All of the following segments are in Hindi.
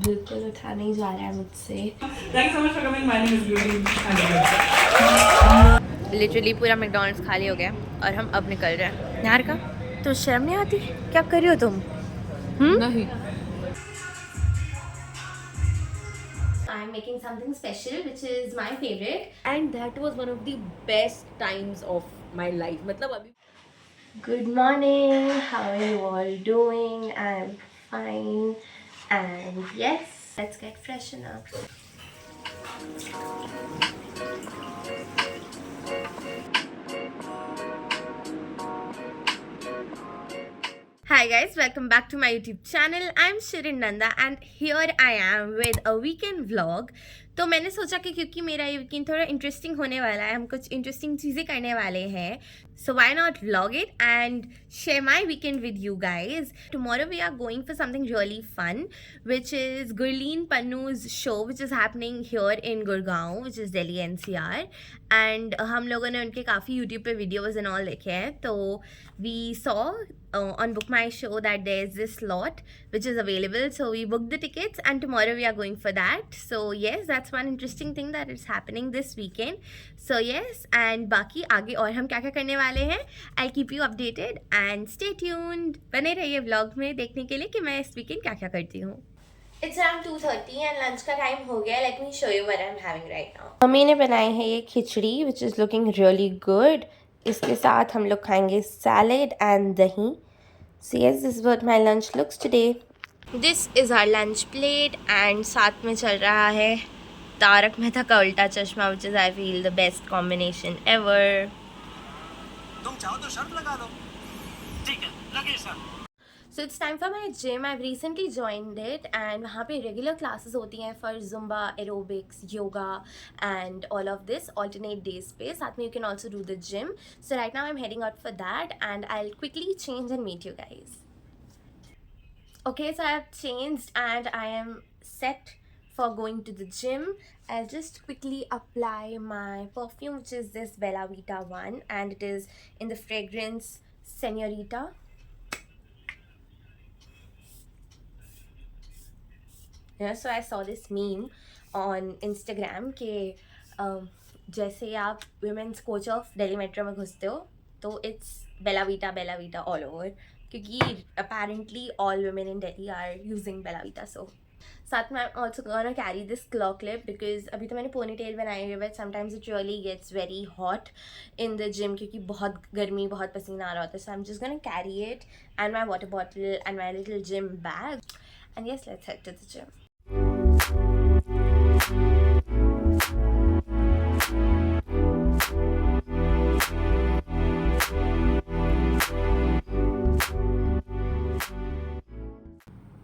बिल्कुल उठा नहीं जा रहा है मुझसे। Thanks so much for coming. My name is Beauty. Literally पूरा मैकडॉनल्ड्स खाली हो गया और हम अब निकल रहे हैं। यार का तो शर्म नहीं आती? क्या कर रही हो तुम? नहीं। I'm making something special which is my favorite. And that was one of the best times of my life. मतलब अभी Good morning. How are you all doing? I'm fine. And yes, let's get freshen up. Hi guys, welcome back to my YouTube channel. I'm Shirin Nanda and here I am with a weekend vlog. तो मैंने सोचा कि क्योंकि मेरा ये वीकेंड थोड़ा इंटरेस्टिंग होने वाला है, हम कुछ इंटरेस्टिंग चीज़ें करने वाले हैं, so why not vlog it and share my weekend with you guys. Tomorrow we are going for something really fun, which is Gurleen Pannu's show, which is happening here in Gurgaon, which is Delhi NCR. And हम लोगों ने उनके काफ़ी YouTube पे videos and all देखे हैं, तो we saw on Book My Show that there's this slot which is available, so we booked the tickets and tomorrow we are going for that. So yes, that's one interesting thing that is happening this weekend. So yes, and बाकी आगे और हम क्या क्या करने वाले हैं, I'll keep you updated and stay tuned. बने रहिए vlog में देखने के लिए कि मैं इस weekend क्या क्या करती हूँ. It's around 2:30 and lunch का time हो गया. Let me show you what I'm having right now. Mummy ने बनाई है ये खिचड़ी which is looking really good. इसके साथ हम लोग खाएंगे सैलेड एंड दही. So yes, this is what my lunch looks today. This is our lunch plate and साथ में चल रहा है तारक मेहता का उल्टा चश्मा, which is I feel the best combination ever. तुम चाहो तो शर्त लगा दो। ठीक है, लगे शर्त। So it's time for my gym. I've recently joined it and वहाँ पे regular classes होती हैं for Zumba, aerobics, yoga and all of this alternate days पे. साथ में you can also do the gym. So right now I'm heading out for that and I'll quickly change and meet you guys. Okay, so I have changed and I am set for going to the gym. I'll just quickly apply my perfume, which is this Bella Vita one, and it is in the fragrance Senorita. Yeah, so I saw this meme on Instagram कि जैसे आप women's coach of Delhi Metro में घुसते हो तो it's Bella Vita all over, क्योंकि apparently all women in Delhi are using Bella Vita. So साथ में I'm also gonna carry this claw clip because अभी तो मैंने ponytail बनाई हुई है, but sometimes it really gets very hot in the gym क्योंकि बहुत गर्मी, बहुत पसीना आ रहा होता है. So I'm just gonna carry it and my water bottle and my little gym bag. And yes, let's head to the gym.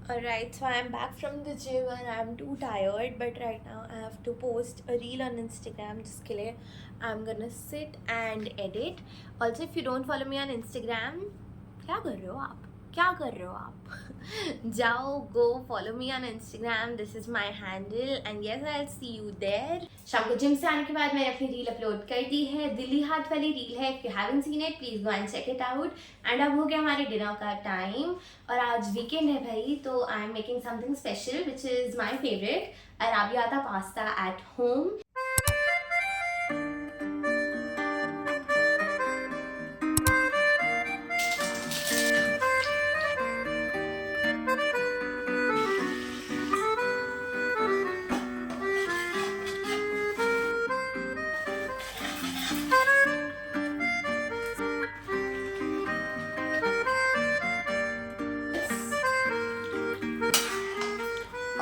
Alright, so I'm back from the gym and I'm too tired, but right now I have to post a reel on Instagram जिसके लिए I'm gonna sit and edit. Also, if you don't follow me on Instagram, क्या कर रहे हो आप? क्या कर रहे हो आप? जाओ, go follow me on Instagram. This is my handle and yes, I'll see you there. शाम को जिम से आने के बाद मैंने अपनी रील अपलोड कर दी है. दिल्ली हाट वाली रील है. If you haven't seen it, please go and check it out. And अब हो गया हमारे डिनर का टाइम और आज वीकेंड है भाई, तो I am making something special which is my favourite arrabbiata pasta at home.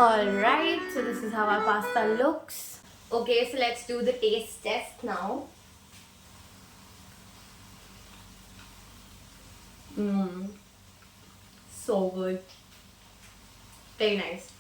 Alright, so this is how our pasta looks. Okay, so let's do the taste test now. So good. Very nice.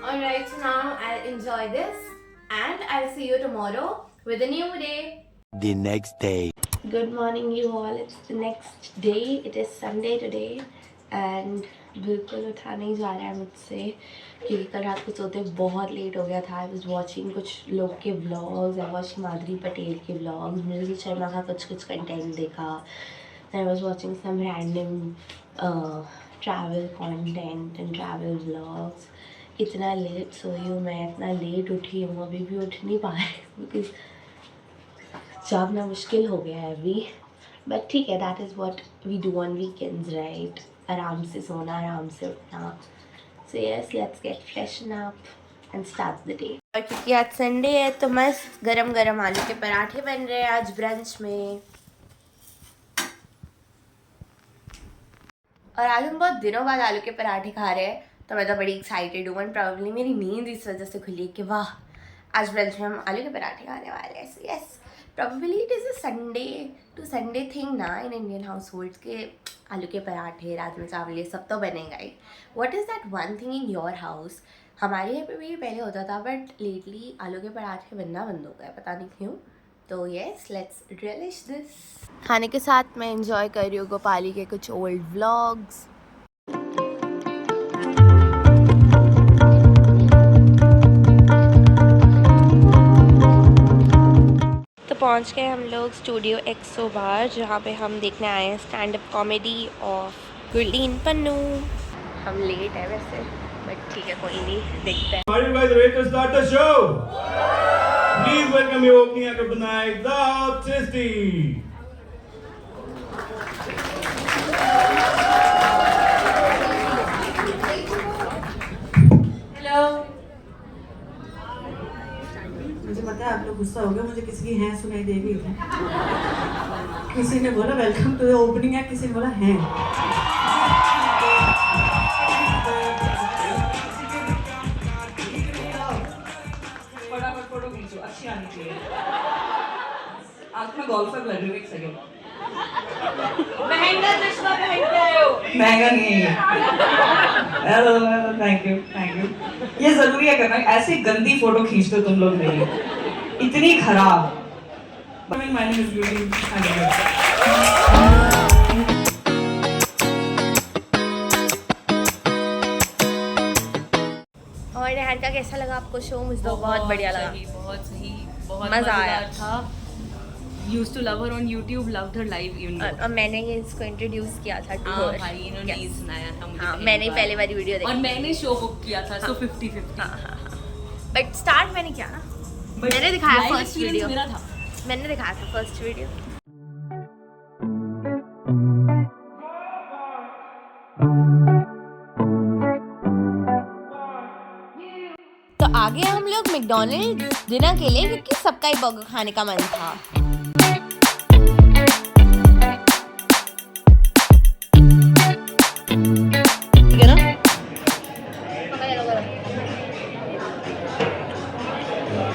Alright, so now I'll enjoy this and I'll see you tomorrow with a new day. The next day. Good morning you all. It's the next day. It is Sunday today and बिल्कुल उठा नहीं जा रहा है मुझसे क्योंकि कल रात को सोते बहुत लेट हो गया था. आई वॉज वॉचिंग कुछ लोग के vlogs. I watch Madhuri Patel के व्लॉग्स. मृदुल शर्मा का कुछ कंटेंट देखा. I was watching some random travel content and travel vlogs. इतना लेट सोई हूँ मैं, इतना लेट उठी हूँ, अभी भी उठ नहीं पा रही बिकॉज जागना मुश्किल हो गया है अभी. बट ठीक है, that is what we do on weekends right. आराम से सोना, आराम से उठना. So yes, let's get freshen up and start the day. और क्योंकि आज संडे है तो मस्त गरम गरम आलू के पराठे बन रहे हैं आज ब्रंच में. और आज हम बहुत दिनों बाद आलू के पराठे खा रहे हैं तो मैं तो बड़ी एक्साइटेड हूँ. एंड प्रॉब्ली मेरी नींद इस वजह से खुली है कि वाह आज ब्रंच में हम आलू के पराठे खाने वाले हैं. So yes, probably it is a Sunday to Sunday thing ना इन इंडियन हाउस होल्ड्स के आलू के पराठे, राजमा चावल, ये सब तो बनेगा ही. What is that one thing in your house? हमारे यहाँ पे भी पहले होता था बट लेटली आलू के पराठे बनना बंद हो गया, पता नहीं क्यों. तो येस, लेट्स रियलिश दिस. खाने के साथ मैं एंजॉय कर रही हूँ गोपाली के कुछ ओल्ड व्लॉग्स. तो पहुँच गए हम लोग स्टूडियो एक्सो बार जहाँ पे हम देखने आए हैं stand up comedy of Gurleen Pannu. हम लेट है वैसे बट ठीक है, कोई नहीं, देखते हैं. Are you guys ready to start the show? Please welcome your opening act of the night, the Autistic. मुझे पता है आप लोग गुस्सा हो गए, मुझे किसी की हैं सुनाई देगी. किसी ने बोला वेलकम टू द ओपनिंग है, किसी ने बोला हैं. फटाफट फोटो खींचो, अच्छी आनी चाहिए. आज मैं गोल्फर लग रही हूँ. एक सेकंड. महंगा चश्मा पहन के आए हो. महंगा नहीं है. Hello, thank you, thank you. ये जरूरी है करना. ऐसी गंदी फोटो खींचते हो तुम लोग मेरी, इतनी खराब. My name is Gurleen. और निहार का कैसा लगा आपको शो? मुझे तो बहुत बढ़िया लगा. बहुत सही, बहुत मज़ा आया था. Used to love her on YouTube, loved her live even. और मैंने ये इसको इंट्रोड्यूस किया था टू हाँ हर. भाई, इन्होंने ये सुनाया था मुझे. हाँ, मैंने ही पहली बारी वीडियो देखी. और मैंने शो बुक किया था, so 50-50. हाँ. बट स्टार्ट मैंने किया ना. मैंने दिखाया Live फर्स्ट experience वीडियो. मेरा था. मैंने दिखाया था फर्स्ट वीडियो. तो आगे हम लोग मैकडॉनल्ड्स डिनर के लिए क्योंकि सबका ही बर्गर खाने का मन था. ठीक है ना?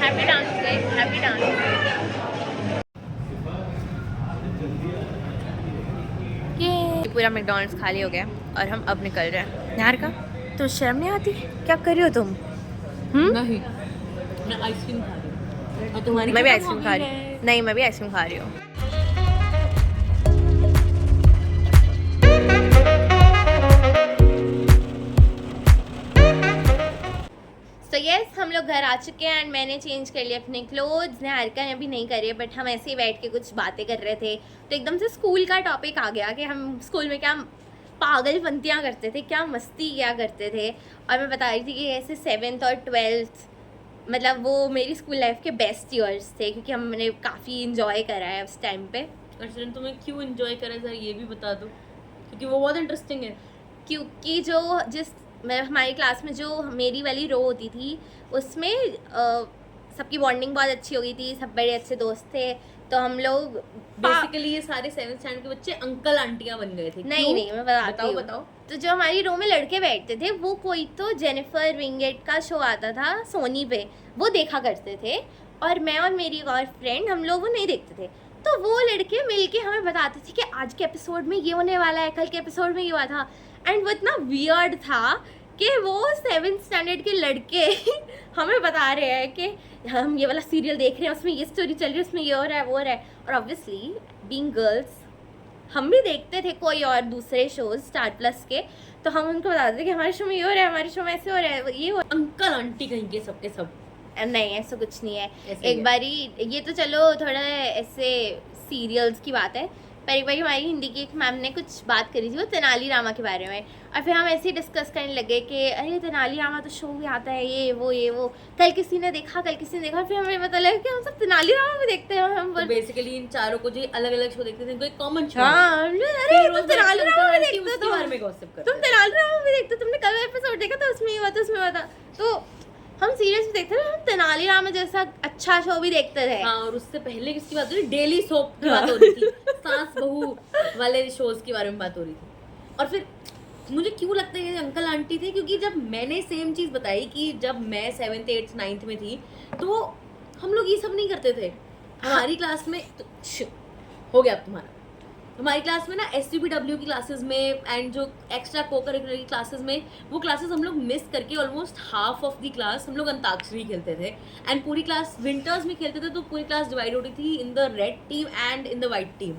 Happy dance guys, happy dance. ये पूरा मैकडॉनल्ड्स खाली हो गया और हम अब निकल रहे हैं. निहार का तो शर्म नहीं आती? क्या कर रही हो तुम? नहीं, मैं आइसक्रीम खा रही हूँ. और तुम्हारी मैं भी खत्म आइसक्रीम हो खा गई रही है. हूँ. नहीं, मैं भी आइसक्रीम खा रही हूँ. तो यस, हम लोग घर आ चुके हैं एंड मैंने चेंज कर लिया अपने क्लोथ्स. निहारिका ने भी नहीं करे बट हम ऐसे ही बैठ के कुछ बातें कर रहे थे तो एकदम से स्कूल का टॉपिक आ गया कि हम स्कूल में क्या पागलपंतियाँ करते थे, क्या मस्ती क्या करते थे. और मैं बता रही थी कि ऐसे 7th और 12th मतलब वो मेरी स्कूल लाइफ के बेस्ट ईयर्स थे क्योंकि हमने काफ़ी इंजॉय करा है उस टाइम पे. अर्चना, तुम्हें क्यों एंजॉय करा सर ये भी बता दो, क्योंकि वो बहुत इंटरेस्टिंग है. क्योंकि मतलब हमारी क्लास में जो मेरी वाली रो होती थी उसमें सबकी बॉन्डिंग बहुत अच्छी हो गई थी. सब बड़े अच्छे दोस्त थे तो हम लोग बेसिकली ये सारे 7th स्टैंडर्ड के बच्चे अंकल आंटियां बन गए थे. नहीं नहीं, मैं बताती हूँ. बताओ. तो जो हमारी रो में लड़के बैठते थे वो कोई तो जेनिफर विंगेट का शो आता था सोनी पे, वो देखा करते थे. और मैं और मेरी एक और फ्रेंड हम लोग वो नहीं देखते थे. तो वो लड़के मिलके हमें बताते थे कि आज के एपिसोड में ये होने वाला है, कल के एपिसोड में ये हुआ था. एंड वो इतना वियर्ड था कि वो 7th स्टैंडर्ड के लड़के हमें बता रहे हैं कि हम ये वाला सीरियल देख रहे हैं, उसमें ये स्टोरी चल रही है, उसमें ये हो रहा है वो हो रहा है. और ऑब्वियसली बीइंग गर्ल्स हम भी देखते थे कोई और दूसरे शोज स्टार प्लस के, तो हम उनको बताते थे कि हमारे शो में ये हो रहा है, हमारे शो में ऐसे हो रहा है, ये हो अंकल आंटी कहीं के सबके सब नहीं ऐसा कुछ नहीं है। ऐसे ही एक है। बारी ये तो चलो थोड़ा ऐसे सीरियल्स की बात है, पर एक बारी हमारी हिंदी की एक मैम ने कुछ बात करी थी वो तेनालीरामा के बारे में, और फिर हम ऐसे ही डिस्कस करने लगे कि अरे तेनालीरामा तो शो भी आता है, ये वो कल किसी ने देखा, फिर हमें पता लगा कि हम सब तेनालीरामा भी देखते हैं। हम तो बोल बेसिकली इन चारों को जो अलग अलग शो देखते थे इनको एक कॉमन शो हाँ अरे तुम तेनालीरामा भी देखते हो, उसके बारे में गॉसिप करते तुम तेनालीरामा भी देखते हो, तुमने कल एपिसोड देखा था उसमें ये हुआ था उसमें हुआ था। तो हम सीरियस भी देखते थे, हम तेनालीरामा जैसा अच्छा शो भी देखते थे। हाँ, और उससे पहले किसकी बात हो रही, डेली सोप की बात हो रही थी, सास बहू वाले शोज के बारे में बात हो रही थी। और फिर मुझे क्यों लगता है ये अंकल आंटी थे, क्योंकि जब मैंने सेम चीज़ बताई कि जब मैं 7th 8th 9th में थी तो हम लोग ये सब नहीं करते थे। हमारी क्लास में तो हो गया अब तुम्हारा, हमारी क्लास में ना SUPW की क्लासेस में एंड जो एक्स्ट्रा को करिकुलर की क्लासेस में, वो क्लासेस हम लोग मिस करके almost half of the class हम लोग अंताक्षरी खेलते थे। एंड पूरी क्लास विंटर्स में खेलते थे, तो पूरी क्लास डिवाइड होती थी in the red team and in the white team.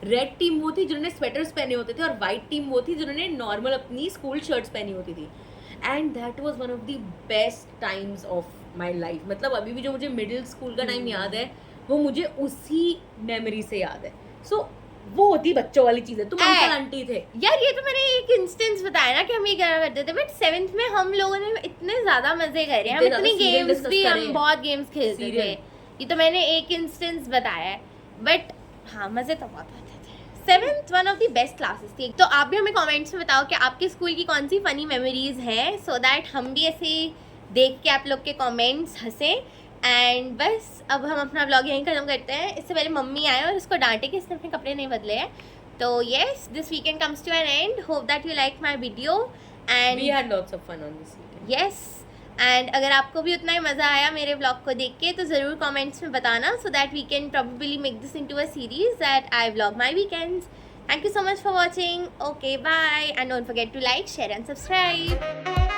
Red team वो थी जिन्होंने स्वेटर्स पहने होते थे, और वाइट टीम वो थी जिन्होंने नॉर्मल अपनी स्कूल शर्ट्स पहनी होती थी। And that was one of the best times of my life. मतलब अभी भी जो मुझे मिडिल स्कूल का टाइम याद है वो मुझे उसी मेमोरी से याद है। सो वो होती बच्चों वाली चीज़ है। तुम अंकल आंटी थे यार, ये तो मैंने एक इंस्टेंस बताया ना कि हम ये करा करते थे, बट 7th में हम लोगों ने इतने ज्यादा मजे करे, हम इतनी गेम्स भी, हम बहुत गेम्स खेलते थे। ये तो मैंने एक इंस्टेंस बताया है, बट हाँ मजे तो बहुत आते थे। 7th one of the best classes थी। तो आप भी हमें कमेंट्स में बताओ कि आपके स्कूल की कौन सी फनी मेमोरीज हैं, सो दैट हम भी ऐसे देख के आप लोग के कमेंट्स हंसें। एंड बस अब हम अपना ब्लॉग यहीं खत्म करते हैं। इससे पहले मम्मी आए और उसको डांटे कि इसने अपने कपड़े नहीं बदले हैं। तो yes, this weekend comes to an end. Hope that you like my video and we had lots of fun on this weekend. Yes, and अगर आपको भी उतना ही मज़ा आया मेरे ब्लॉग को देख के तो ज़रूर कमेंट्स में बताना, so that we can probably make this into a series that I vlog my weekends. Thank you so much for watching. Okay, bye, and don't forget to like, share and subscribe.